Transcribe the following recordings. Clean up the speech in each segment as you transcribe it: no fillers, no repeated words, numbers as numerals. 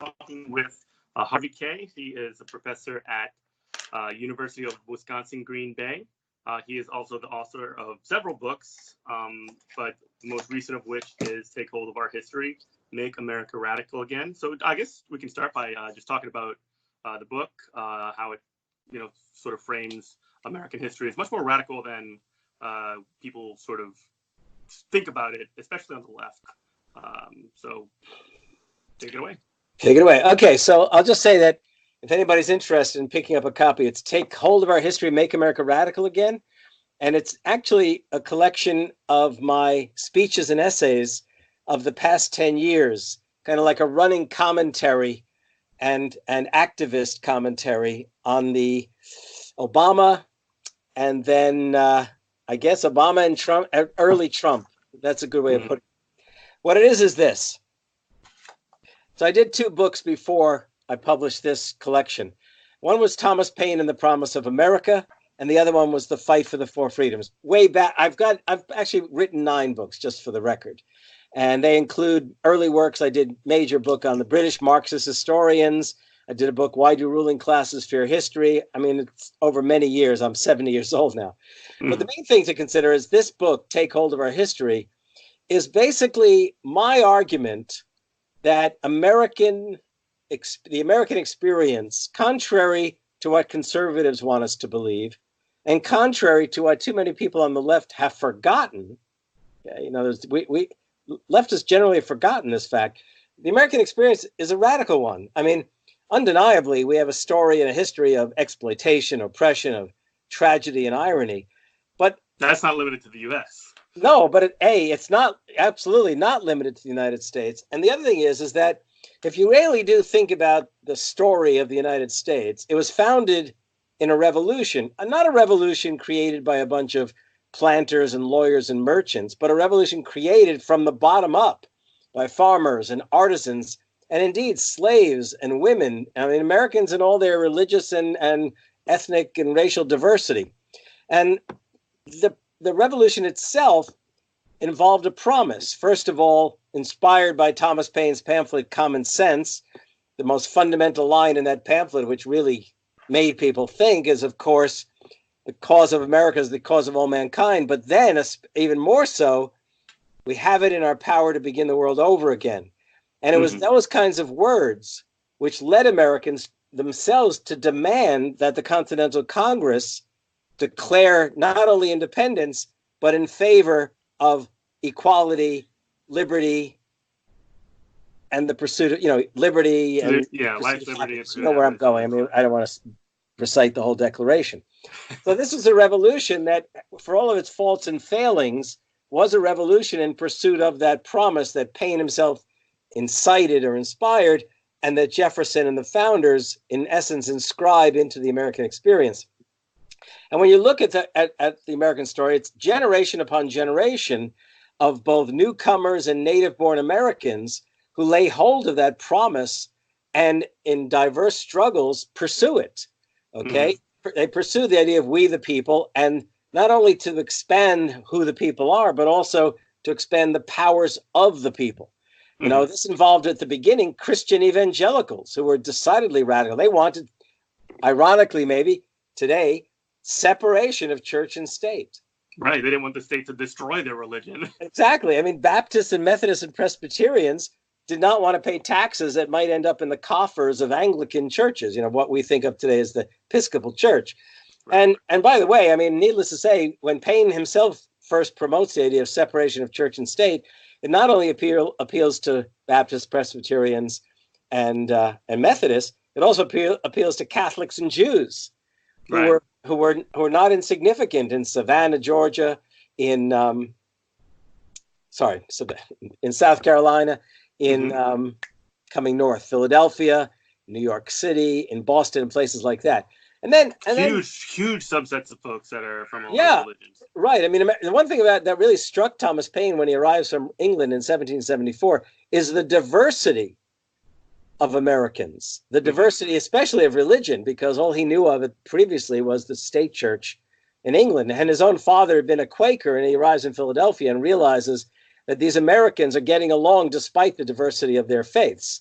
talking with Harvey Kaye. He is a professor at University of Wisconsin Green Bay. He is also the author of several books, but the most recent of which is Take Hold of Our History, Make America Radical Again. So I guess we can start by just talking about the book, how it, sort of frames American history. It's much more radical than people sort of think about it, especially on the left. So take it away. Take it away. Okay, so I'll just say that if anybody's interested in picking up a copy, it's Take Hold of Our History, Make America Radical Again. And it's actually a collection of my speeches and essays of the past 10 years, kind of like a running commentary and an activist commentary on the Obama and then I guess Obama and Trump, early Trump. That's a good way of putting it. What it is this. So I did two books before I published this collection. One was Thomas Paine and the Promise of America, and the other one was The Fight for the Four Freedoms. Way back, I've actually written 9 books, just for the record. And they include early works. I did a major book on the British Marxist historians. I did a book, Why Do Ruling Classes Fear History? I mean, it's over many years. I'm 70 years old now. But the main thing to consider is this book, Take Hold of Our History, is basically my argument that the American experience, contrary to what conservatives want us to believe, and contrary to what too many people on the left have forgotten, leftists generally have forgotten this fact, the American experience is a radical one. I mean, undeniably, we have a story and a history of exploitation, oppression, of tragedy and irony, but that's not limited to the U.S. No, but it's not absolutely not limited to the United States. And the other thing is that if you really do think about the story of the United States, it was founded in a revolution, not a revolution created by a bunch of planters and lawyers and merchants, but a revolution created from the bottom up by farmers and artisans, and indeed slaves and women. I mean, Americans in all their religious and ethnic and racial diversity. And the revolution itself involved a promise, first of all, inspired by Thomas Paine's pamphlet, Common Sense. The most fundamental line in that pamphlet, which really made people think, is, of course, the cause of America is the cause of all mankind. But then, even more so, we have it in our power to begin the world over again. And it was those kinds of words which led Americans themselves to demand that the Continental Congress declare not only independence, but in favor of equality, liberty, and the pursuit of, liberty. And life, liberty. You know where I'm going. I mean, I don't want to recite the whole Declaration. So this was a revolution that, for all of its faults and failings, was a revolution in pursuit of that promise that Paine himself incited or inspired, and that Jefferson and the founders, in essence, inscribe into the American experience. And when you look at the American story, it's generation upon generation of both newcomers and native-born Americans who lay hold of that promise and in diverse struggles pursue it, okay? They pursue the idea of we the people, and not only to expand who the people are, but also to expand the powers of the people. You know, this involved at the beginning Christian evangelicals who were decidedly radical. They wanted, ironically maybe, today, separation of church and state. Right. They didn't want the state to destroy their religion. Exactly. I mean, Baptists and Methodists and Presbyterians did not want to pay taxes that might end up in the coffers of Anglican churches, what we think of today as the Episcopal Church. Right. And by the way, I mean, needless to say, when Paine himself first promotes the idea of separation of church and state, it not only appeals to Baptists, Presbyterians, and Methodists, it also appeals to Catholics and Jews who were not insignificant in Savannah, Georgia, in South Carolina, in coming north, Philadelphia, New York City, in Boston, and places like that. And then huge subsets of folks that are from all religions. Right. I mean, the one thing about that really struck Thomas Paine when he arrives from England in 1774 is the diversity of Americans, the diversity, especially of religion, because all he knew of it previously was the state church in England. And his own father had been a Quaker, and he arrives in Philadelphia and realizes that these Americans are getting along despite the diversity of their faiths.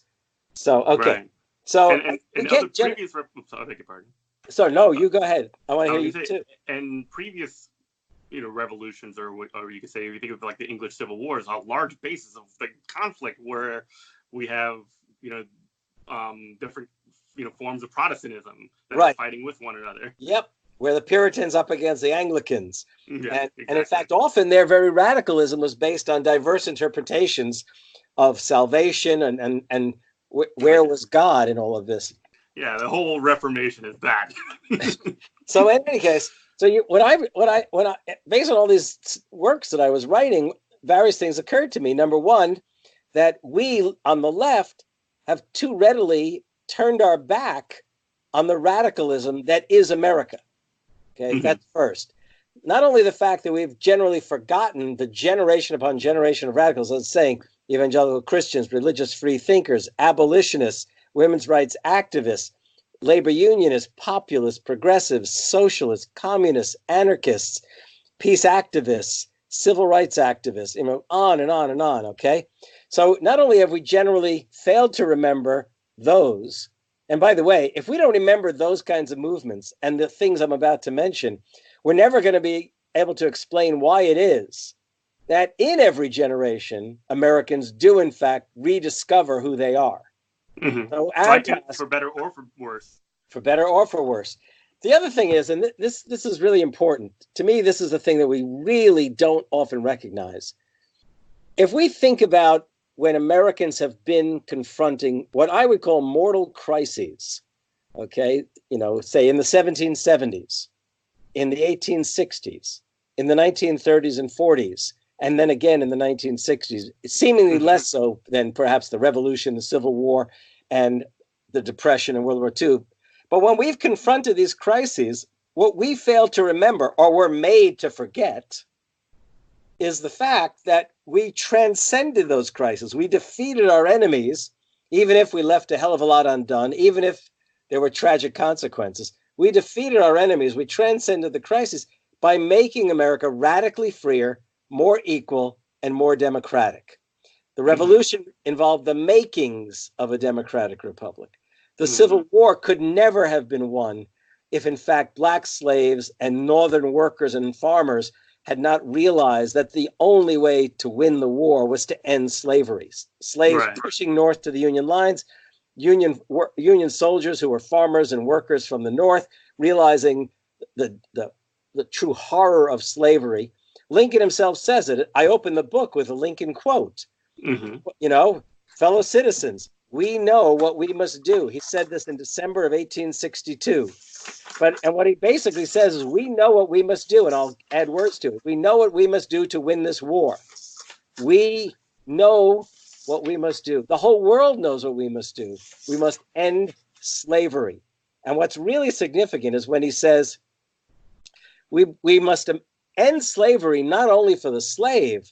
So, okay. Right. So, And other previous, I beg your pardon. So, no, you go ahead. I want to hear you too. And previous, revolutions, or you could say, if you think of like the English Civil War, is a large basis of the conflict where we have, different, forms of Protestantism that are fighting with one another. Yep. Where the Puritans up against the Anglicans. Yeah, exactly. And in fact, often their very radicalism was based on diverse interpretations of salvation and where was God in all of this. Yeah, the whole Reformation is bad. So in any case, when I based on all these works that I was writing, various things occurred to me. Number one, that we on the left have too readily turned our back on the radicalism that is America. Okay, that's first. Not only the fact that we've generally forgotten the generation upon generation of radicals, let's say evangelical Christians, religious free thinkers, abolitionists, women's rights activists, labor unionists, populists, progressives, socialists, communists, anarchists, peace activists, civil rights activists, on and on and on, okay? So not only have we generally failed to remember those, and by the way, if we don't remember those kinds of movements and the things I'm about to mention, we're never going to be able to explain why it is that in every generation, Americans do in fact rediscover who they are. So for better or for worse. For better or for worse. The other thing is, and this is really important, to me, this is the thing that we really don't often recognize. If we think about when Americans have been confronting what I would call mortal crises, okay, say in the 1770s, in the 1860s, in the 1930s and 40s, and then again in the 1960s, seemingly less so than perhaps the Revolution, the Civil War, and the Depression and World War II. But when we've confronted these crises, what we fail to remember, or we're made to forget, is the fact that we transcended those crises. We defeated our enemies, even if we left a hell of a lot undone, even if there were tragic consequences. We defeated our enemies. We transcended the crisis by making America radically freer, more equal, and more democratic. The revolution involved the makings of a democratic republic. The Civil War could never have been won if, in fact, Black slaves and Northern workers and farmers had not realized that the only way to win the war was to end slavery. Slaves pushing north to the Union lines, Union soldiers who were farmers and workers from the North, realizing the true horror of slavery. Lincoln himself says it. I open the book with a Lincoln quote. Fellow citizens, we know what we must do. He said this in December of 1862. And what he basically says is, we know what we must do, and I'll add words to it. We know what we must do to win this war. We know what we must do. The whole world knows what we must do. We must end slavery. And what's really significant is when he says, we must end slavery not only for the slave,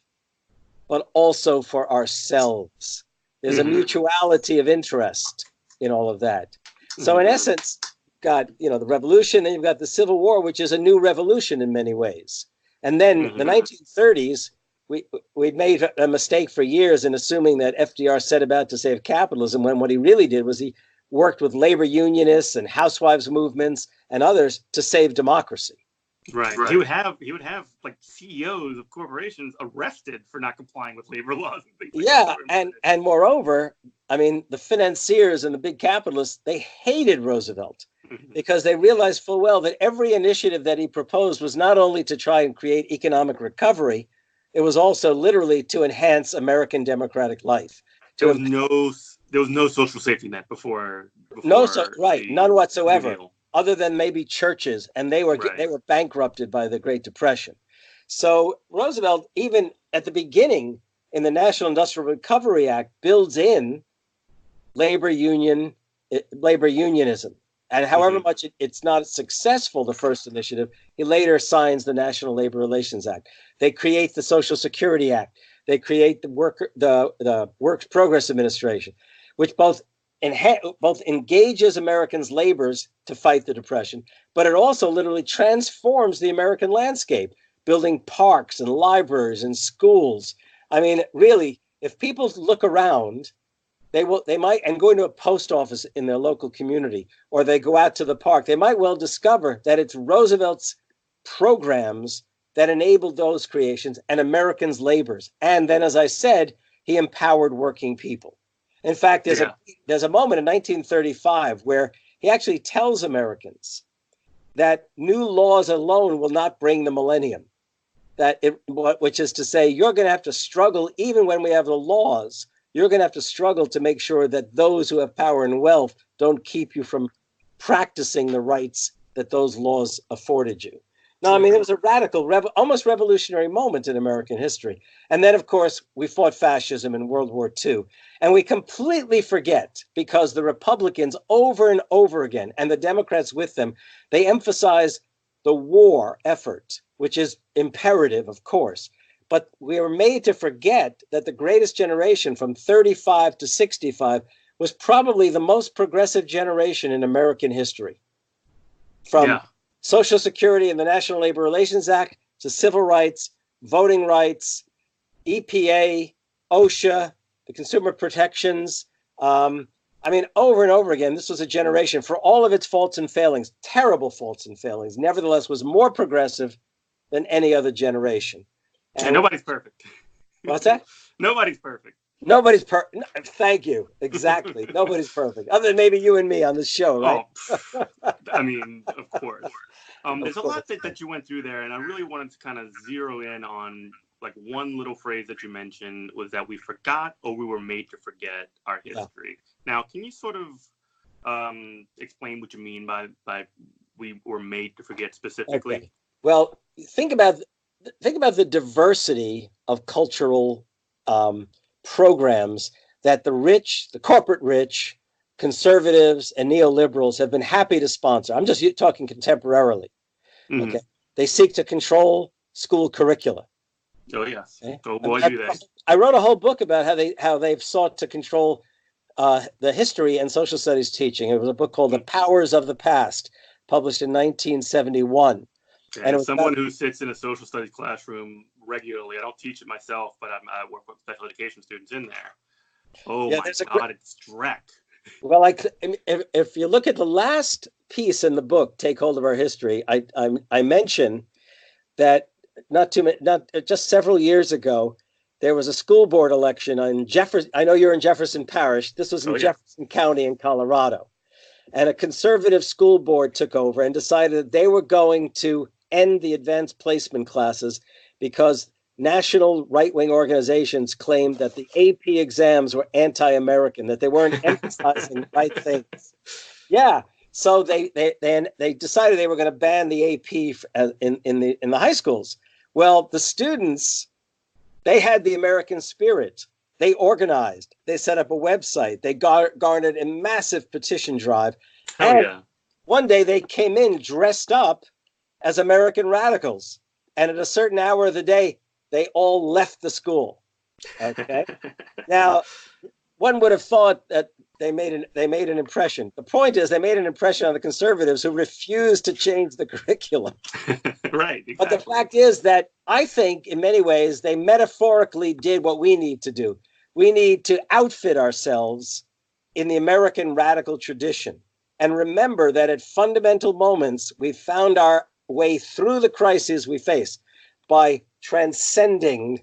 but also for ourselves. There's a mutuality of interest in all of that. So in essence, got the revolution, then you've got the Civil War, which is a new revolution in many ways. And then the 1930s, we'd made a mistake for years in assuming that FDR set about to save capitalism, when what he really did was he worked with labor unionists and housewives movements and others to save democracy. Right. He would have like CEOs of corporations arrested for not complying with labor laws and things like that. and moreover, I mean, the financiers and the big capitalists, they hated Roosevelt because they realized full well that every initiative that he proposed was not only to try and create economic recovery, it was also literally to enhance American democratic life. There was no social safety net before none whatsoever. Other than maybe churches, and they were bankrupted by the Great Depression. So Roosevelt, even at the beginning in the National Industrial Recovery Act, builds in labor unionism. And however much it's not successful, the first initiative, he later signs the National Labor Relations Act. They create the Social Security Act. They create the Works Progress Administration, which both engages Americans' labors to fight the Depression, but it also literally transforms the American landscape, building parks and libraries and schools. I mean, really, if people look around they might, and go into a post office in their local community, or they go out to the park, they might well discover that it's Roosevelt's programs that enabled those creations and Americans' labors. And then, as I said, he empowered working people. In fact, there's a moment in 1935 where he actually tells Americans that new laws alone will not bring the millennium. Which is to say, you're going to have to struggle, even when we have the laws, you're going to have to struggle to make sure that those who have power and wealth don't keep you from practicing the rights that those laws afforded you. No, I mean, it was a radical, almost revolutionary moment in American history. And then, of course, we fought fascism in World War II. And we completely forget, because the Republicans over and over again, and the Democrats with them, they emphasize the war effort, which is imperative, of course. But we were made to forget that the greatest generation from 35 to 65 was probably the most progressive generation in American history. From Social Security and the National Labor Relations Act to civil rights, voting rights, EPA, OSHA, the consumer protections. I mean, over and over again, this was a generation, for all of its faults and failings, terrible faults and failings, nevertheless was more progressive than any other generation. And nobody's perfect. What's that? Nobody's perfect. Nobody's perfect. Thank you. Exactly. Nobody's perfect. Other than maybe you and me on this show, right? Oh, I mean, of course. There's a lot that you went through there, and I really wanted to kind of zero in on like one little phrase that you mentioned was that we forgot, or we were made to forget, our history. Now, can you sort of explain what you mean by we were made to forget specifically? Okay. Well, think about the diversity of cultural programs that the rich, the corporate rich, conservatives, and neoliberals have been happy to sponsor. I'm just talking contemporarily. Mm-hmm. Okay, they seek to control school curricula. Oh yes, okay? Oh boy, do they! I wrote a whole book about how they've sought to control the history and social studies teaching. It was a book called "The Powers of the Past," published in 1971. And someone who sits in a social studies classroom regularly, I don't teach it myself, but I work with special education students in there. Oh my God, it's dreck. Well, if you look at the last piece in the book, "Take Hold of Our History," I mention that not just several years ago, there was a school board election on Jefferson. I know you're in Jefferson Parish. This was in Jefferson County in Colorado. And a conservative school board took over and decided that they were going to end the advanced placement classes because national right-wing organizations claimed that the AP exams were anti-American, that they weren't emphasizing the right things. Yeah, so they decided they were going to ban the AP in the high schools. Well, the students, they had the American spirit. They organized. They set up a website. They garnered a massive petition drive. One day they came in dressed up as American radicals. And at a certain hour of the day, they all left the school. Okay. Now, one would have thought that they made an impression. The point is, they made an impression on the conservatives who refused to change the curriculum. Right. Exactly. But the fact is that I think in many ways they metaphorically did what we need to do. We need to outfit ourselves in the American radical tradition and remember that at fundamental moments, we found our way through the crises we face by transcending,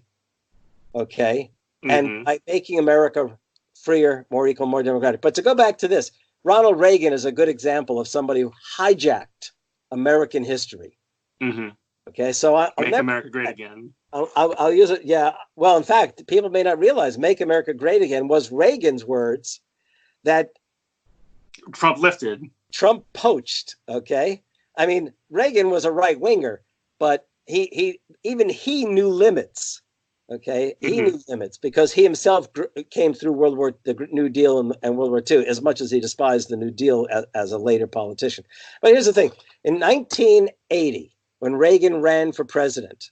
and by making America freer, more equal, more democratic. But to go back to this, Ronald Reagan is a good example of somebody who hijacked American history. Mm-hmm. Okay, so I'll make America great again. I'll use it. Yeah. Well, in fact, people may not realize "Make America Great Again" was Reagan's words that Trump lifted. Trump poached. Okay. I mean, Reagan was a right winger, but he knew limits. Okay. He knew limits because he himself came through the New Deal and World War II, as much as he despised the New Deal as a later politician. But here's the thing. In 1980, when Reagan ran for president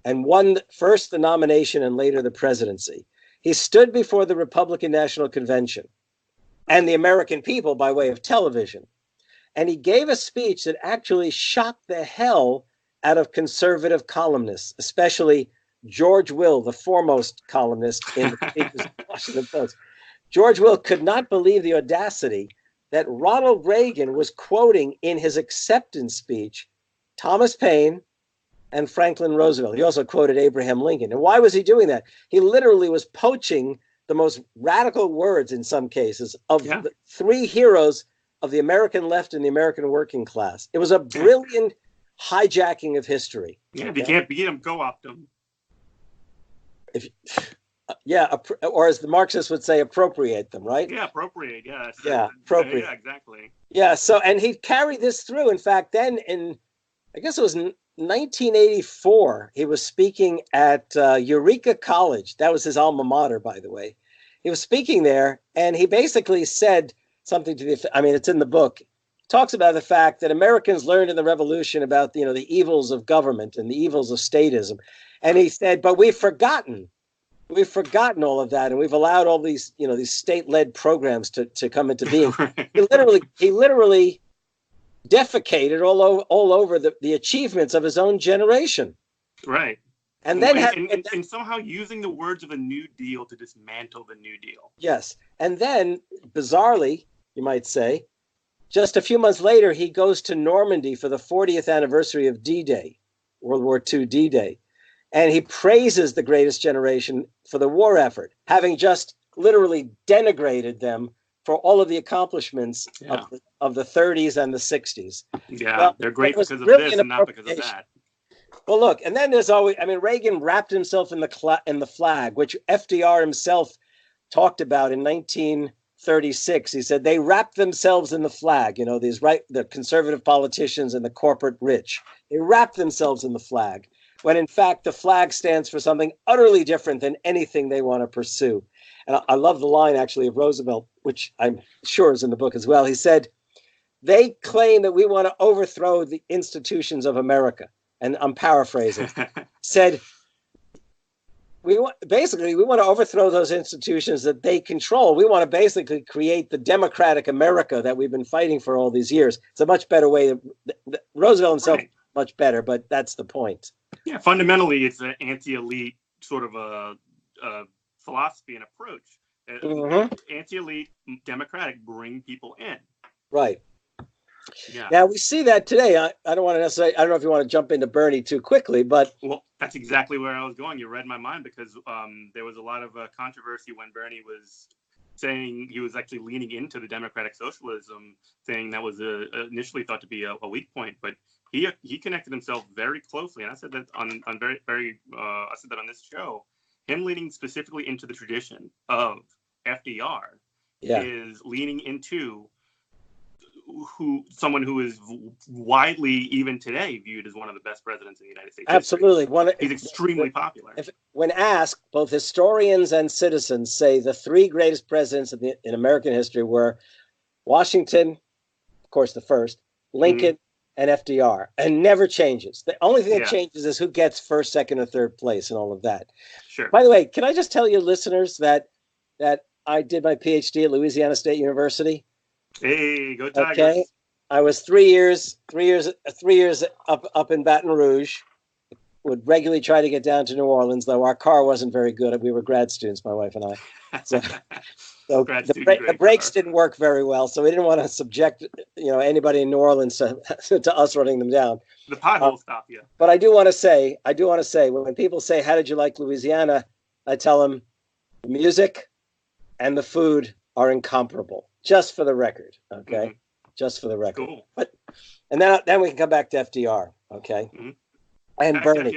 and won first the nomination and later the presidency, he stood before the Republican National Convention and the American people by way of television. And he gave a speech that actually shocked the hell out of conservative columnists, especially George Will, the foremost columnist in the Washington Post. George Will could not believe the audacity that Ronald Reagan was quoting in his acceptance speech Thomas Paine and Franklin Roosevelt. He also quoted Abraham Lincoln. And why was he doing that? He literally was poaching the most radical words in some cases of the three heroes of the American left and the American working class. It was a brilliant hijacking of history. Yeah, if you can't beat them, go off them. Or as the Marxists would say, appropriate them, right? Yeah, appropriate, yes. Yeah, appropriate. Yeah, exactly. Yeah, so, and he carried this through. In fact, then I guess it was 1984, he was speaking at Eureka College. That was his alma mater, by the way. He was speaking there, and he basically said something to it's in the book. He talks about the fact that Americans learned in the revolution about, the evils of government and the evils of statism. And he said, but we've forgotten all of that, and we've allowed all these, these state-led programs to come into being. He literally defecated all over the achievements of his own generation. Right. And then and somehow using the words of a New Deal to dismantle the New Deal. Yes. And then, bizarrely, you might say, just a few months later, he goes to Normandy for the 40th anniversary of D-Day, World War II D-Day. And he praises the greatest generation for the war effort, having just literally denigrated them for all of the accomplishments of the 30s and the 60s. Yeah, well, they're great because of this and not because of that. Well, look, and then there's always, Reagan wrapped himself in the flag, which FDR himself talked about in 1936. He said they wrapped themselves in the flag, the conservative politicians and the corporate rich. They wrapped themselves in the flag, when in fact the flag stands for something utterly different than anything they want to pursue. And I love the line, actually, of Roosevelt, which I'm sure is in the book as well. He said, they claim that we want to overthrow the institutions of America. And I'm paraphrasing. Said, we want to overthrow those institutions that they control. We want to basically create the democratic America that we've been fighting for all these years. It's a much better way. Roosevelt himself, much better, but that's the point. Yeah, fundamentally, it's an anti-elite sort of a philosophy and approach. Anti-elite, democratic, bring people in. Right. Yeah. Now we see that today. I don't want to necessarily. I don't know if you want to jump into Bernie too quickly, but that's exactly where I was going. You read my mind, because there was a lot of controversy when Bernie was saying he was actually leaning into the democratic socialism thing that was initially thought to be a weak point, but he connected himself very closely, and I said that on I said that on this show. Him leaning specifically into the tradition of FDR is leaning into someone who is widely, even today, viewed as one of the best presidents in the United States. Absolutely. He's extremely popular. When asked, both historians and citizens say the three greatest presidents in American history were Washington, of course, the first, Lincoln, and FDR, and never changes. The only thing that changes is who gets first, second, or third place and all of that. Sure. By the way, can I just tell you, listeners, that I did my PhD at Louisiana State University? Hey, go Tigers! Okay, I was 3 years up in Baton Rouge. Would regularly try to get down to New Orleans, though our car wasn't very good. We were grad students, my wife and I. So the brakes didn't work very well, so we didn't want to subject anybody in New Orleans to us running them down. The potholes stop you. But I do want to say, when people say, "How did you like Louisiana?" I tell them, the music and the food are incomparable. Just for the record, okay? Just for the record. Cool. And then we can come back to FDR, okay? And Bernie.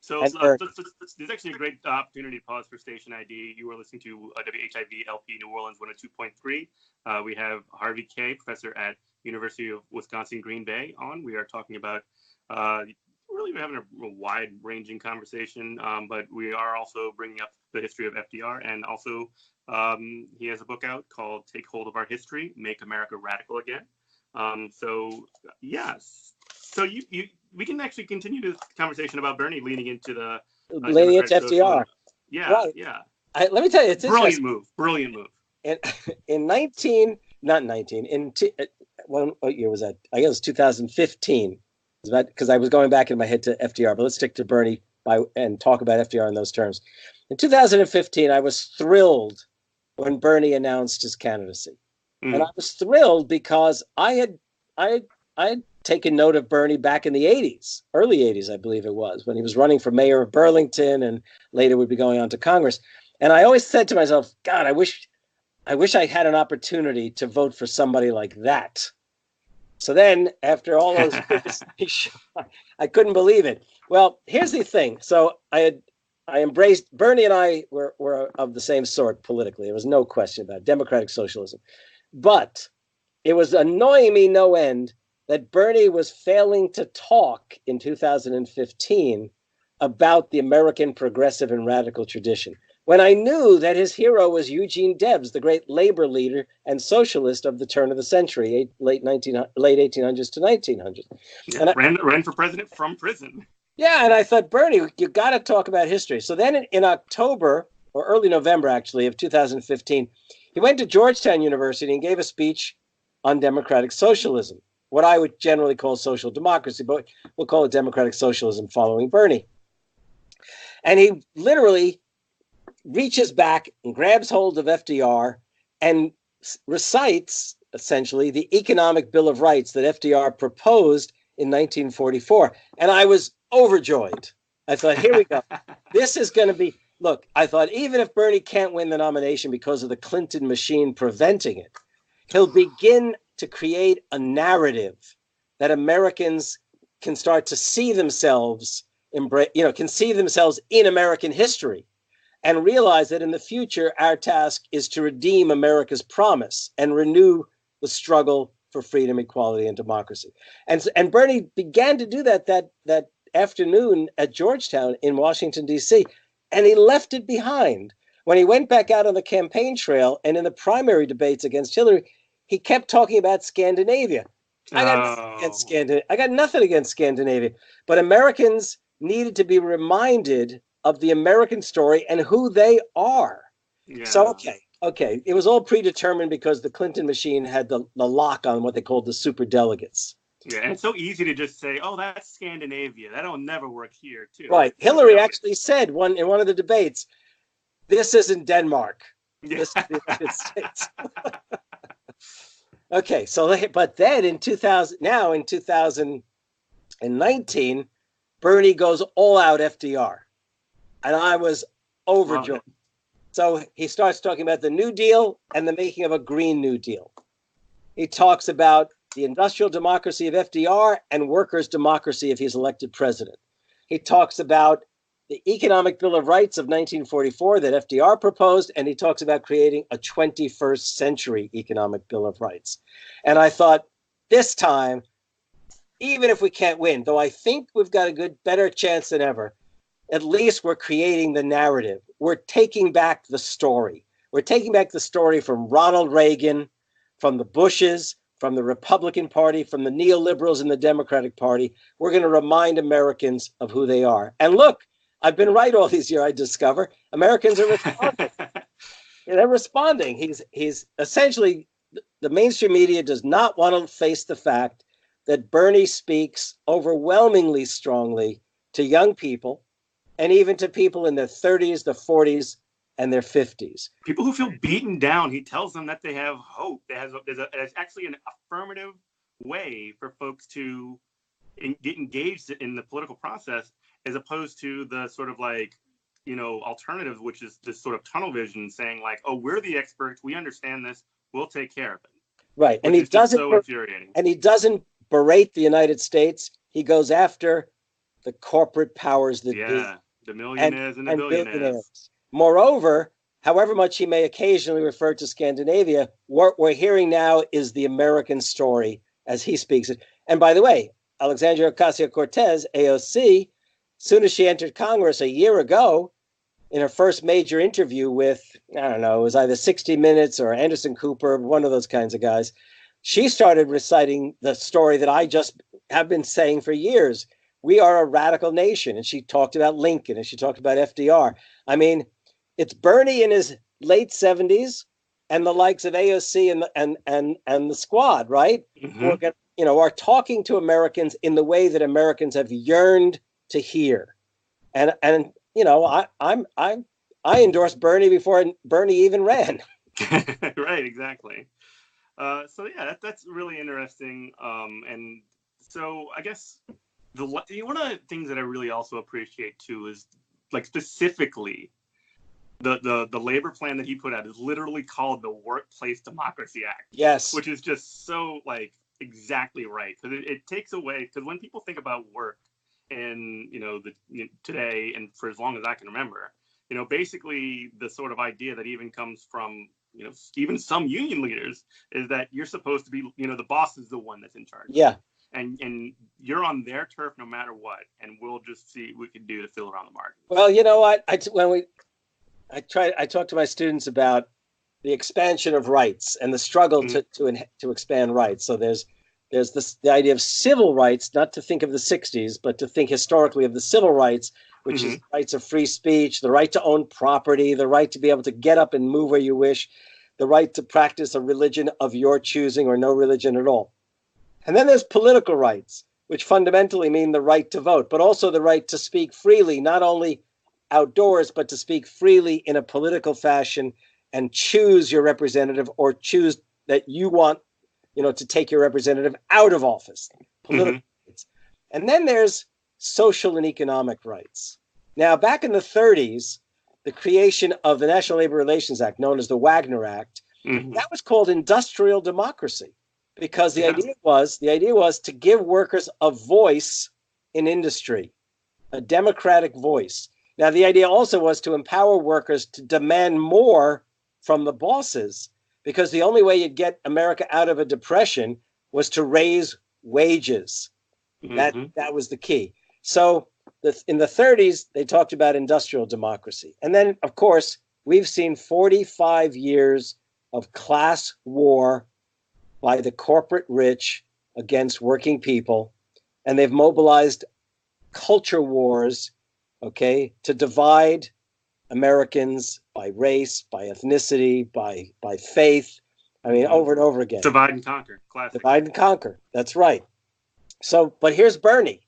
So there's actually a great opportunity to pause for station ID. You were listening to WHIV LP New Orleans 102.3. We have Harvey Kaye, professor at University of Wisconsin Green Bay on. We are talking about really we're having a wide-ranging conversation, but we are also bringing up the history of FDR, and also he has a book out called "Take Hold of Our History: Make America Radical Again." So we can actually continue this conversation about Bernie leaning into the FDR. Yeah, right. Yeah. Let me tell you, it's brilliant move. What year was that? I guess it was 2015. Because I was going back in my head to FDR, but let's stick to Bernie and talk about FDR in those terms. In 2015, I was thrilled when Bernie announced his candidacy. And I Mm. was thrilled because I had taken note of Bernie back in the 80s, early 80s, I believe it was, when he was running for mayor of Burlington and later would be going on to Congress. And I always said to myself, God, I wish I had an opportunity to vote for somebody like that. So then, after all those years, I couldn't believe it. Well, here's the thing. So I embraced Bernie, and I were of the same sort politically. There was no question about it, democratic socialism. But it was annoying me no end that Bernie was failing to talk in 2015 about the American progressive and radical tradition, when I knew that his hero was Eugene Debs, the great labor leader and socialist of the turn of the century, late 1800s to 1900s. Yeah, And ran for president from prison. yeah, and I thought, Bernie, you got to talk about history. So then in October, or early November, actually, of 2015, he went to Georgetown University and gave a speech on democratic socialism, what I would generally call social democracy, but we'll call it democratic socialism following Bernie. And he literally reaches back and grabs hold of FDR and recites, essentially, the Economic Bill of Rights that FDR proposed in 1944. And I was overjoyed. I thought, here we go. This is going to be, look, I thought, even if Bernie can't win the nomination because of the Clinton machine preventing it, he'll begin to create a narrative that Americans can start to see themselves, can see themselves in American history, and realize that in the future, our task is to redeem America's promise and renew the struggle for freedom, equality, and democracy. And Bernie began to do that afternoon at Georgetown in Washington, D.C., and he left it behind. When he went back out on the campaign trail and in the primary debates against Hillary, he kept talking about Scandinavia. I got nothing against Scandinavia, but Americans needed to be reminded of the American story and who they are. Yeah. So, okay. It was all predetermined because the Clinton machine had the lock on what they called the super delegates. Yeah, and it's so easy to just say, oh, that's Scandinavia. That'll never work here, too. Right. Hillary actually said in one of the debates, this isn't Denmark. Yeah. This is the United States. Okay, but then in 2019, Bernie goes all out FDR. And I was overjoyed. Wow. So he starts talking about the New Deal and the making of a Green New Deal. He talks about the industrial democracy of FDR and workers' democracy if he's elected president. He talks about the Economic Bill of Rights of 1944 that FDR proposed, and he talks about creating a 21st century Economic Bill of Rights. And I thought, this time, even if we can't win, though I think we've got a better chance than ever, at least we're creating the narrative. We're taking back the story. We're taking back the story from Ronald Reagan, from the Bushes, from the Republican Party, from the neoliberals in the Democratic Party. We're going to remind Americans of who they are. And look, I've been right all these years, I discover. Americans are responding. They're responding. He's essentially, the mainstream media does not want to face the fact that Bernie speaks overwhelmingly strongly to young people, and even to people in their 30s, their 40s, and their 50s. People who feel beaten down, he tells them that they have hope. There's actually an affirmative way for folks to get engaged in the political process, as opposed to the sort of alternative, which is this sort of tunnel vision saying like, oh, we're the experts. We understand this. We'll take care of it. Right. And he doesn't berate the United States. He goes after the corporate powers that be. The millionaires and the billionaires. Moreover, however much he may occasionally refer to Scandinavia, what we're hearing now is the American story as he speaks it. And by the way, Alexandria Ocasio-Cortez, AOC, soon as she entered Congress a year ago, in her first major interview with, I don't know, it was either 60 Minutes or Anderson Cooper, one of those kinds of guys, she started reciting the story that I just have been saying for years. We are a radical nation. And she talked about Lincoln and she talked about FDR. I mean, it's Bernie in his late 70s and the likes of AOC and the squad, right? Mm-hmm. Who are talking to Americans in the way that Americans have yearned to hear. And I endorsed Bernie before Bernie even ran. Right, exactly. So yeah, that's really interesting. And so I guess one of the things that I really also appreciate too is like specifically the labor plan that he put out is literally called the Workplace Democracy Act. Yes. Which is just so like exactly right, because it takes away, because when people think about work in today and for as long as I can remember, basically the sort of idea that even comes from even some union leaders is that you're supposed to be, the boss is the one that's in charge. Yeah. And you're on their turf no matter what, and we'll just see what we can do to fill around the margin. Well, you know what? I talk to my students about the expansion of rights and the struggle to expand rights. So there's the idea of civil rights, not to think of the 60s, but to think historically of the civil rights, which is rights of free speech, the right to own property, the right to be able to get up and move where you wish, the right to practice a religion of your choosing or no religion at all. And then there's political rights, which fundamentally mean the right to vote, but also the right to speak freely, not only outdoors, but to speak freely in a political fashion and choose your representative, or choose that you want, to take your representative out of office. Political rights. And then there's social and economic rights. Now, back in the 30s, the creation of the National Labor Relations Act, known as the Wagner Act, that was called industrial democracy, because the idea was to give workers a voice in industry, a democratic voice. Now, the idea also was to empower workers to demand more from the bosses, because the only way you'd get America out of a depression was to raise wages. That was the key. So in the 30s, they talked about industrial democracy. And then, of course, we've seen 45 years of class war by the corporate rich against working people. And they've mobilized culture wars, to divide Americans by race, by ethnicity, by faith. I mean, over and over again. Divide and conquer. Classic. Divide and conquer. That's right. So, but here's Bernie,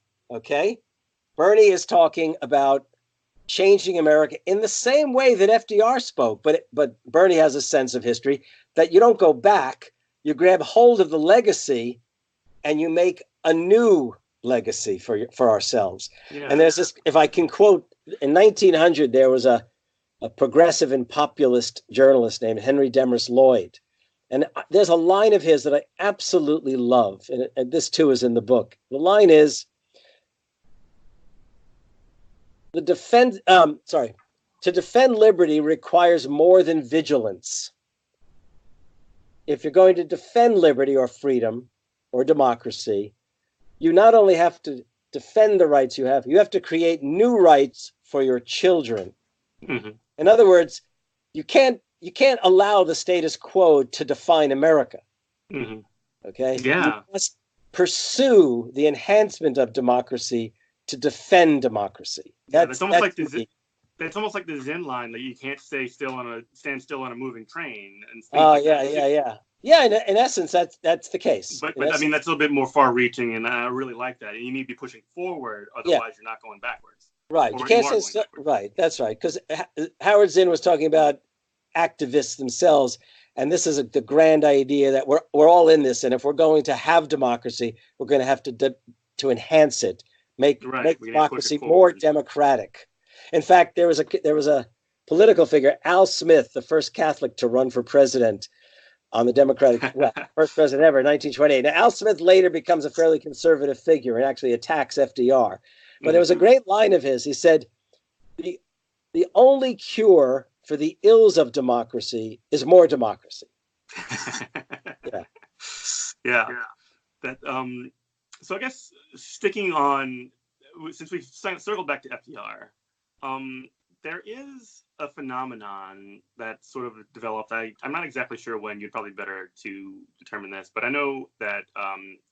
Bernie is talking about changing America in the same way that FDR spoke, but Bernie has a sense of history that you don't go back, you grab hold of the legacy and you make a new legacy for ourselves. Yeah. And there's this, if I can quote, in 1900, there was a progressive and populist journalist named Henry Demarest Lloyd. And there's a line of his that I absolutely love. And this too is in the book. The line is, to defend liberty requires more than vigilance. If you're going to defend liberty or freedom or democracy, you not only have to defend the rights you have to create new rights for your children. In other words, you can't allow the status quo to define America. Okay? Yeah. You must pursue the enhancement of democracy to defend democracy. That's almost like the Zen line that you can't stand still on a moving train. Yeah. In essence, that's the case. But I mean, that's a little bit more far-reaching, and I really like that. You need to be pushing forward, otherwise you're not going backwards. Right. You can't say still. Right. That's right. Because Howard Zinn was talking about activists themselves, and this is the grand idea that we're all in this, and if we're going to have democracy, we're going to have to enhance it, make democracy more democratic. In fact, there was a political figure, Al Smith, the first Catholic to run for president on the Democratic, first president ever, 1928. Now, Al Smith later becomes a fairly conservative figure and actually attacks FDR. But there was a great line of his. He said, the only cure for the ills of democracy is more democracy. Yeah. That so I guess sticking on, since we've circled back to FDR, there is a phenomenon that sort of developed. I'm not exactly sure when. You'd probably better to determine this, but I know that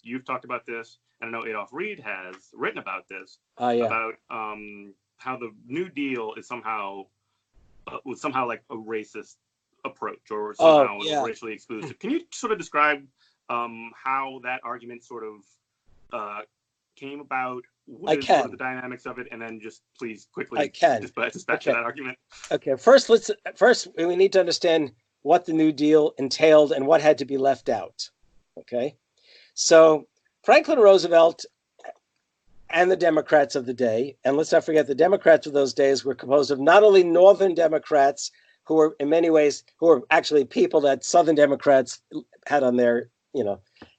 you've talked about this, and I know Adolph Reed has written about this, about how the New Deal is somehow like a racist approach, or somehow racially exclusive. Can you sort of describe how that argument sort of came about? What is sort of the dynamics of it, and then just please quickly dispatch that argument. Okay, first we need to understand what the New Deal entailed and what had to be left out. Okay, so Franklin Roosevelt and the Democrats of the day, and let's not forget the Democrats of those days were composed of not only Northern Democrats, who were in many ways, who were actually people that Southern Democrats had on their,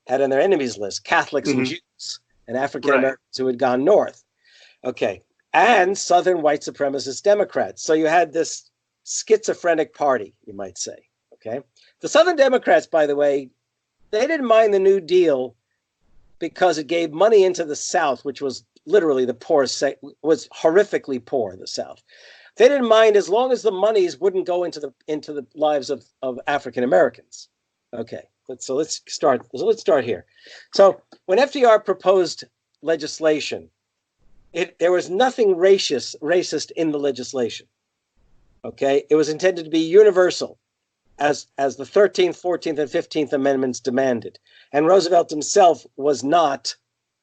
had on their enemies list, Catholics and Jews and African Americans who had gone north. Okay, and Southern white supremacist Democrats. So you had this schizophrenic party, you might say. Okay, the Southern Democrats, by the way, they didn't mind the New Deal because it gave money into the South, which was literally the poorest, was horrifically poor, the South. They didn't mind as long as the monies wouldn't go into the lives of African Americans. Okay, let's start here. So when FDR proposed legislation, there was nothing racist in the legislation. Okay, it was intended to be universal, as the 13th, 14th, and 15th Amendments demanded. And Roosevelt himself was not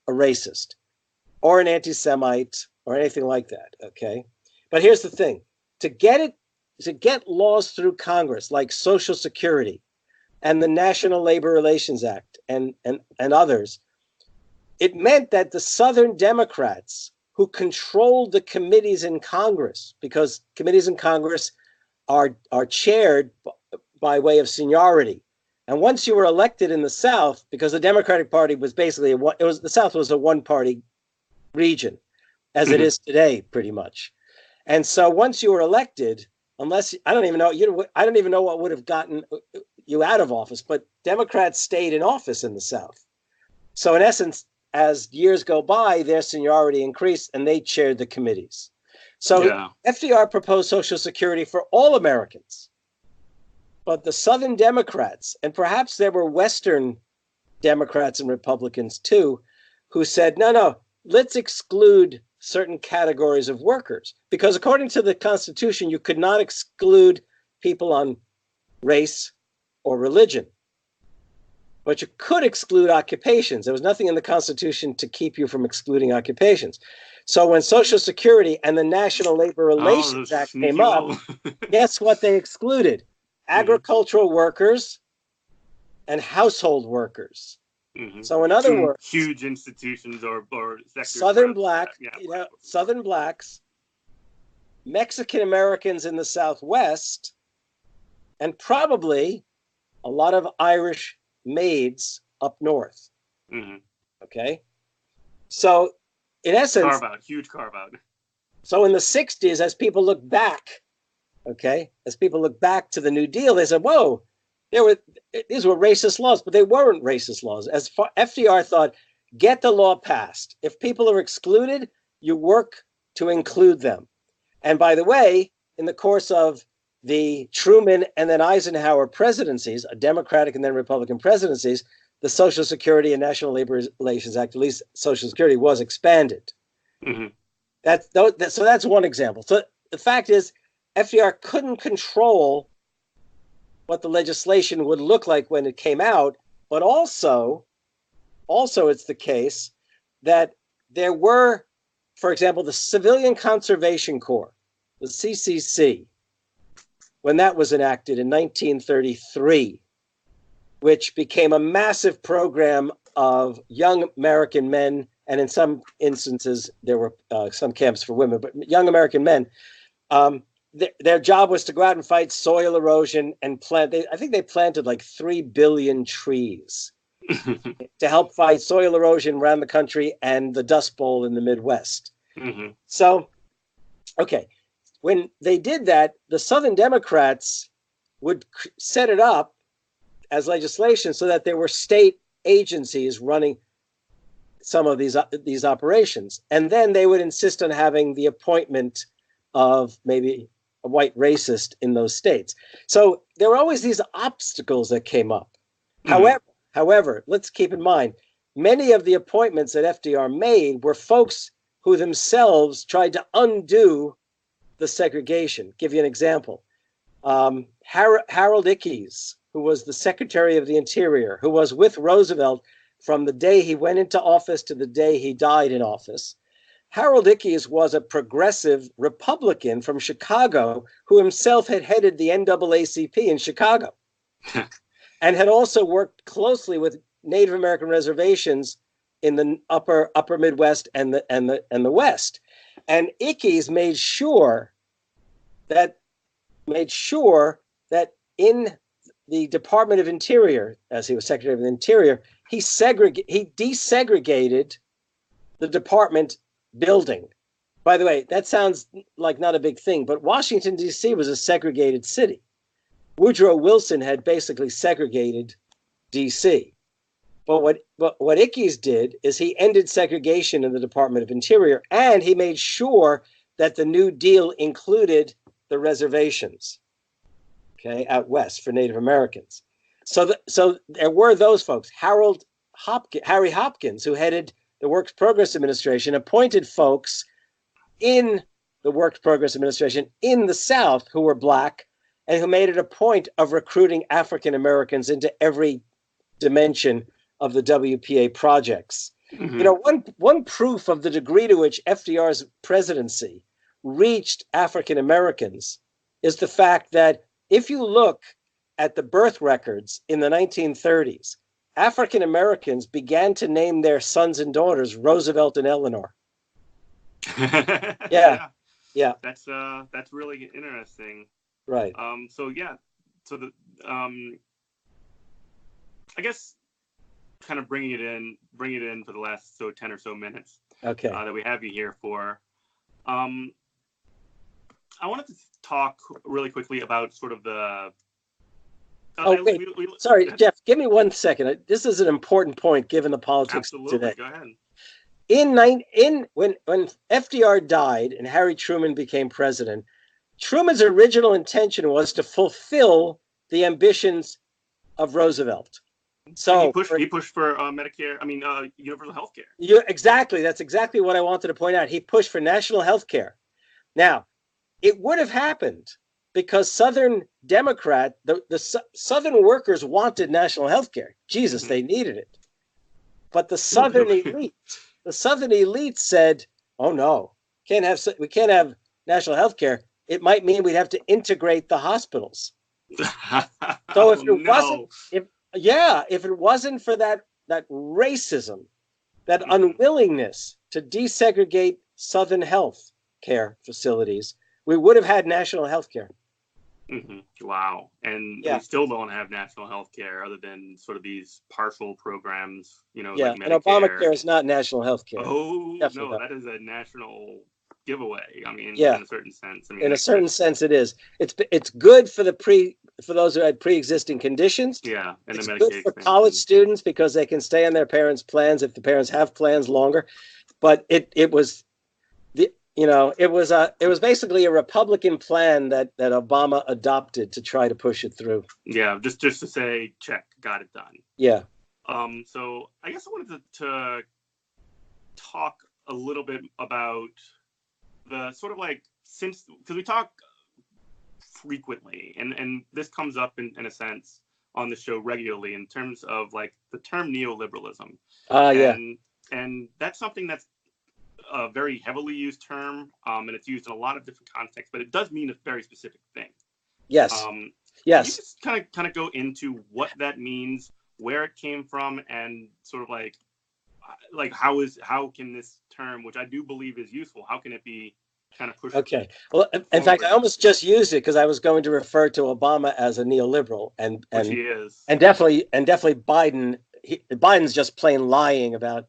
a racist or an anti-Semite or anything like that. Okay, but here's the thing: to get laws through Congress like Social Security and the National Labor Relations Act and others, it meant that the Southern Democrats, who controlled the committees in Congress, because committees in Congress are chaired by way of seniority. And once you were elected in the South, because the Democratic Party was basically the South was a one-party region, as it is today, pretty much. And so once you were elected, unless I don't even know what would have gotten you out of office, but Democrats stayed in office in the South. So in essence, as years go by, their seniority increased and they chaired the committees. So FDR proposed Social Security for all Americans. But the Southern Democrats, and perhaps there were Western Democrats and Republicans too, who said, no, let's exclude certain categories of workers. Because according to the Constitution, you could not exclude people on race or religion. But you could exclude occupations. There was nothing in the Constitution to keep you from excluding occupations. So when Social Security and the National Labor Relations Act came up, guess what they excluded? Agricultural workers and household workers. So in other words, huge institutions or Southern Southern blacks, Mexican Americans in the Southwest, and probably a lot of Irish maids up north. Okay, so in essence, huge carve out. So in the 60s, as people look back, to the New Deal, they said, whoa, these were racist laws, but they weren't racist laws. FDR thought, get the law passed. If people are excluded, you work to include them. And by the way, in the course of the Truman and then Eisenhower presidencies, Democratic and then Republican presidencies, the Social Security and National Labor Relations Act, at least Social Security, was expanded. So that's one example. So the fact is, FDR couldn't control what the legislation would look like when it came out, but also it's the case that there were, for example, the Civilian Conservation Corps, the CCC, when that was enacted in 1933, which became a massive program of young American men, and in some instances, there were some camps for women, but young American men, their job was to go out and fight soil erosion and plant. I think they planted like 3 billion trees to help fight soil erosion around the country and the Dust Bowl in the Midwest. So, okay, when they did that, the Southern Democrats would set it up as legislation so that there were state agencies running some of these operations, and then they would insist on having the appointment of maybe a white racist in those states. So there were always these obstacles that came up. However, let's keep in mind, many of the appointments that FDR made were folks who themselves tried to undo the segregation. Give you an example. Harold Ickes, who was the Secretary of the Interior, who was with Roosevelt from the day he went into office to the day he died in office. Harold Ickes was a progressive Republican from Chicago who himself had headed the NAACP in Chicago. and had also worked closely with Native American reservations in the upper Midwest and the West. And Ickes made sure that in the Department of Interior, as he was Secretary of the Interior, he desegregated the department building. By the way, that sounds like not a big thing, but Washington, D.C. was a segregated city. Woodrow Wilson had basically segregated D.C. But what Ickes did is he ended segregation in the Department of Interior, and he made sure that the New Deal included the reservations, okay, out west for Native Americans. So there were those folks. Harry Hopkins, who headed the Works Progress Administration, appointed folks in the Works Progress Administration in the South who were Black and who made it a point of recruiting African Americans into every dimension of the WPA projects. Mm-hmm. You know, one proof of the degree to which FDR's presidency reached African Americans is the fact that if you look at the birth records in the 1930s, African Americans began to name their sons and daughters Roosevelt and Eleanor. Yeah. That's really interesting. Right. So I guess kind of bring it in for the last 10 or so minutes. Okay. That we have you here for. I wanted to talk really quickly about sort of the. Sorry, Jeff. Give me 1 second. This is an important point given the politics today. Go ahead. When FDR died and Harry Truman became president, Truman's original intention was to fulfill the ambitions of Roosevelt. So he pushed for Medicare. I mean, universal health care. Exactly. That's exactly what I wanted to point out. He pushed for national health care. Now, it would have happened because Southern Democrat, the Southern workers wanted national health care. Jesus, they needed it. But the Southern elite said, "Oh no, we can't have national health care. It might mean we'd have to integrate the hospitals." So if it wasn't for that racism, that unwillingness to desegregate Southern health care facilities, we would have had national health care. Mm-hmm. Wow. And we still don't have national health care other than sort of these partial programs, like Medicare. And Obamacare is not national health care. Oh, definitely no, that is a national giveaway. I mean, in a certain sense. I mean, in a certain sense, it is. It's good for those who had pre-existing conditions. Yeah, and it's the Medicaid good for college students because they can stay on their parents' plans if the parents have plans longer. But it was basically a Republican plan that Obama adopted to try to push it through. Yeah, just to say, check, got it done. Yeah. So I guess I wanted to talk a little bit about the sort of because we talk frequently, and this comes up in a sense on the show regularly in terms of the term neoliberalism. And that's something that's a very heavily used term, and it's used in a lot of different contexts, but it does mean a very specific thing. Yes. Yes. Can you just kind of go into what that means, where it came from, and sort of how can this term, which I do believe is useful, how can it be kind of pushed? Okay. Well, in fact, I almost just used it because I was going to refer to Obama as a neoliberal, and he is, and definitely Biden. Biden's just plain lying about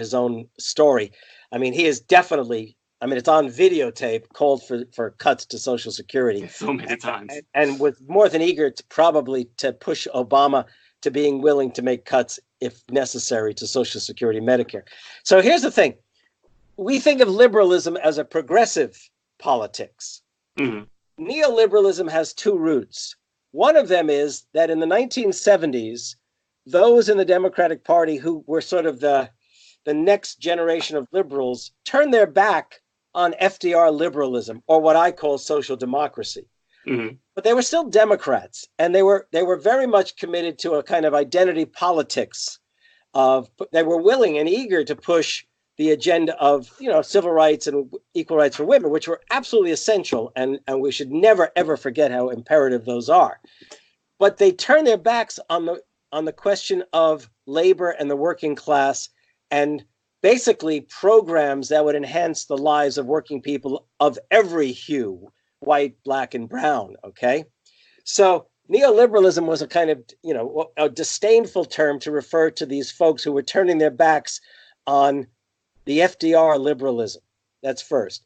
his own story. I mean, he is definitely. I mean, it's on videotape. Called for cuts to Social Security so many times, and was more than eager to push Obama to being willing to make cuts if necessary to Social Security, Medicare. So here's the thing: we think of liberalism as a progressive politics. Mm-hmm. Neoliberalism has two roots. One of them is that in the 1970s, those in the Democratic Party who were sort of the next generation of liberals turned their back on FDR liberalism, or what I call social democracy. Mm-hmm. But they were still Democrats, and they were very much committed to a kind of identity politics. They were willing and eager to push the agenda of civil rights and equal rights for women, which were absolutely essential, and we should never ever forget how imperative those are. but they turn their backs on the question of labor and the working class, and basically programs that would enhance the lives of working people of every hue, white, black, and brown. Okay, so neoliberalism was a kind of, a disdainful term to refer to these folks who were turning their backs on the FDR liberalism. That's first.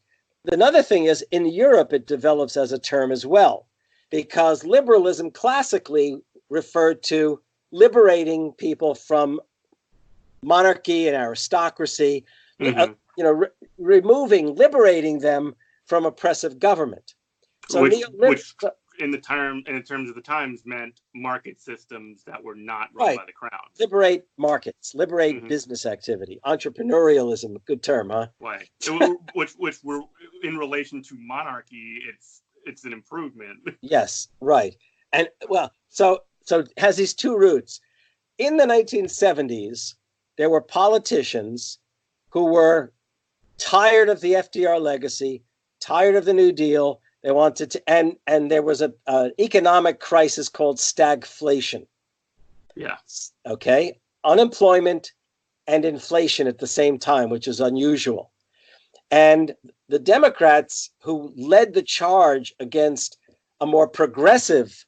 Another thing is, in Europe, it develops as a term as well, because liberalism classically referred to liberating people from monarchy and aristocracy, liberating them from oppressive government. So which in terms of the times meant market systems that were not run by the crown. Liberate markets, liberate business activity, entrepreneurialism, good term, huh? Right. which were in relation to monarchy, it's an improvement. Yes, right. And so it has these two roots. In the 1970s, there were politicians who were tired of the FDR legacy, tired of the New Deal. They wanted to, and there was an economic crisis called stagflation. Yeah. Okay. Unemployment and inflation at the same time, which is unusual. And the Democrats who led the charge against a more progressive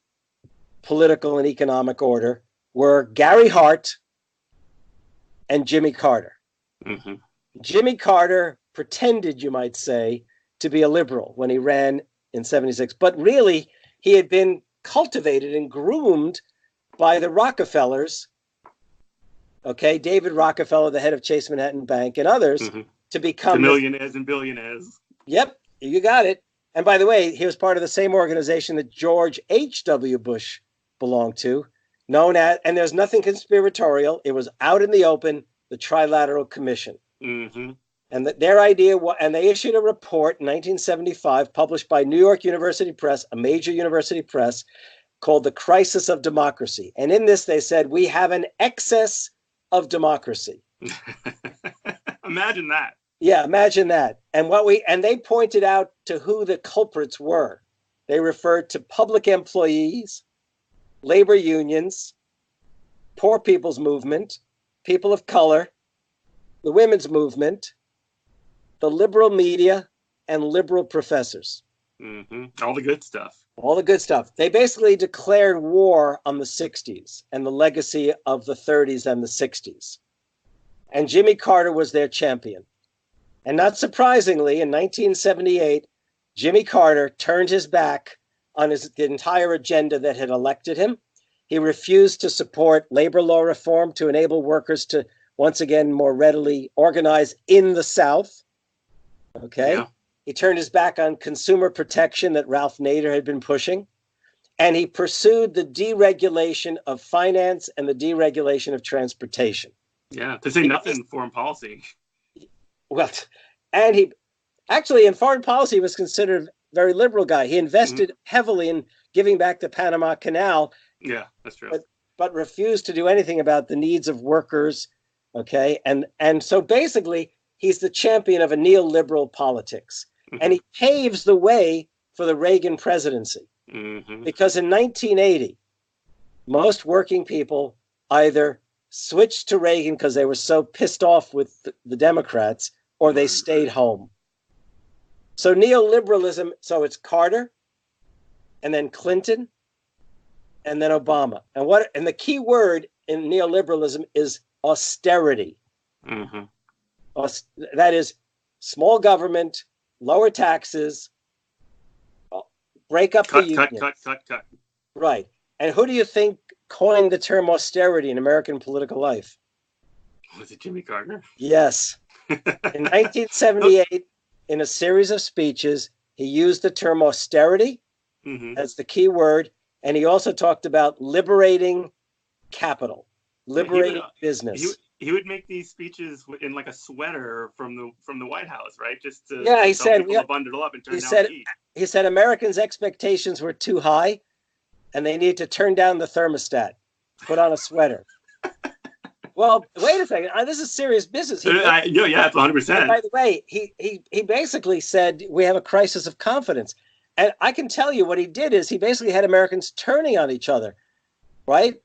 political and economic order were Gary Hart and Jimmy Carter. Jimmy Carter pretended, you might say, to be a liberal when he ran in 76, but really he had been cultivated and groomed by the Rockefellers, okay, David Rockefeller, the head of Chase Manhattan Bank, and others, to become the millionaires and billionaires. Yep, you got it. And by the way, he was part of the same organization that George H.W. Bush belonged to, known as, and there's nothing conspiratorial, it was out in the open, the Trilateral Commission. And their idea, and they issued a report in 1975, published by New York University Press, a major university press, called The Crisis of Democracy. And in this, they said, we have an excess of democracy. Imagine that. Yeah, imagine that. And they pointed out to who the culprits were. They referred to public employees, labor unions, poor people's movement, people of color, the women's movement, the liberal media, and liberal professors. All the good stuff. All the good stuff. They basically declared war on the 60s and the legacy of the 30s and the 60s. And Jimmy Carter was their champion. And not surprisingly, in 1978, Jimmy Carter turned his back on the entire agenda that had elected him. He refused to support labor law reform to enable workers to once again more readily organize in the South. Okay. Yeah. He turned his back on consumer protection that Ralph Nader had been pushing. And he pursued the deregulation of finance and the deregulation of transportation. Yeah, to say nothing in foreign policy. Well, and he actually in foreign policy was considered a very liberal guy. He invested heavily in giving back the Panama Canal. Yeah, that's true. But refused to do anything about the needs of workers. Okay. And so basically, he's the champion of a neoliberal politics. And he paves the way for the Reagan presidency. Because in 1980, most working people either switched to Reagan because they were so pissed off with the Democrats, or they stayed home. So neoliberalism, so it's Carter, and then Clinton, and then Obama. And the key word in neoliberalism is austerity. That is small government, lower taxes, break up the union. Cut. Right. And who do you think coined the term austerity in American political life? Was it Jimmy Carter? Yes. In 1978, in a series of speeches, he used the term austerity as the key word. And he also talked about liberating capital, liberating business. He would make these speeches in like a sweater from the White House, right? Just to he said, people to bundle up and turn down the heat. He said Americans' expectations were too high, and they need to turn down the thermostat, put on a sweater. Well, wait a second. This is serious business. Yeah, it's 100%. By the way, he basically said we have a crisis of confidence. And I can tell you what he did is he basically had Americans turning on each other. right?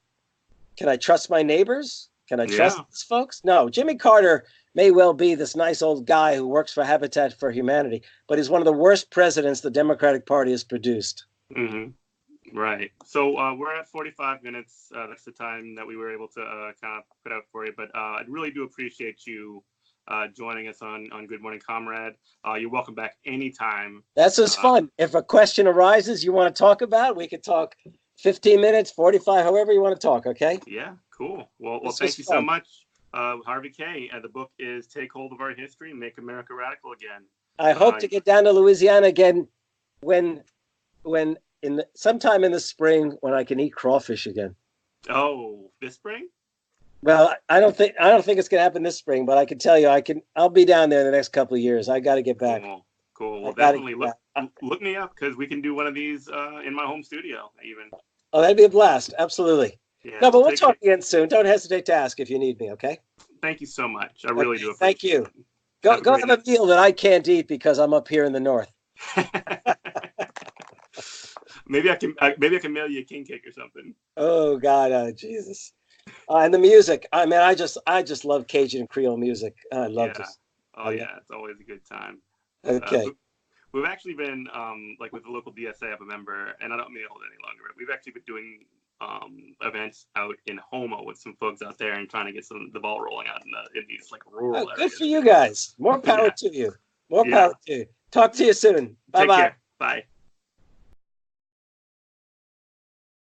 Can I trust my neighbors? Can I trust Yeah. these folks? No. Jimmy Carter may well be this nice old guy who works for Habitat for Humanity, but he's one of the worst presidents the Democratic Party has produced. Hmm. Right. So we're at 45 minutes. That's the time that we were able to kind of put out for you. But I really do appreciate you joining us on Good Morning Comrade. You're welcome back anytime. That's just fun. If a question arises you want to talk about, we could talk 15 minutes, 45, however you want to talk, okay? Yeah, cool. Well, This thank was you so fun. much, Harvey Kaye. The book is Take Hold of Our History, Make America Radical Again. I hope to get down to Louisiana again when sometime in the spring when I can eat crawfish again. Oh, this spring? Well, I don't think it's gonna happen this spring, but I can tell you I'll be down there in the next couple of years. I got to get back. Cool. Well, definitely look me up because we can do one of these in my home studio even. Oh, that'd be a blast. Absolutely. Yeah, No, but we'll talk again soon. Don't hesitate to ask if you need me, okay? Thank you so much. I really do appreciate Thank you. it. Go have a meal that I can't eat because I'm up here in the north. Maybe I can mail you a king cake or something. Oh God, Jesus. And the music. I mean, I just love Cajun and Creole music. I love this. Oh yeah, it's always a good time. Okay. We've actually been like with the local DSA, I'm a member, and I don't mean to hold it any longer. But we've actually been doing events out in Houma with some folks out there and trying to get the ball rolling out in these like rural areas. Good for you guys. More power to you. More power to you. Talk to you soon. Bye-bye. Bye.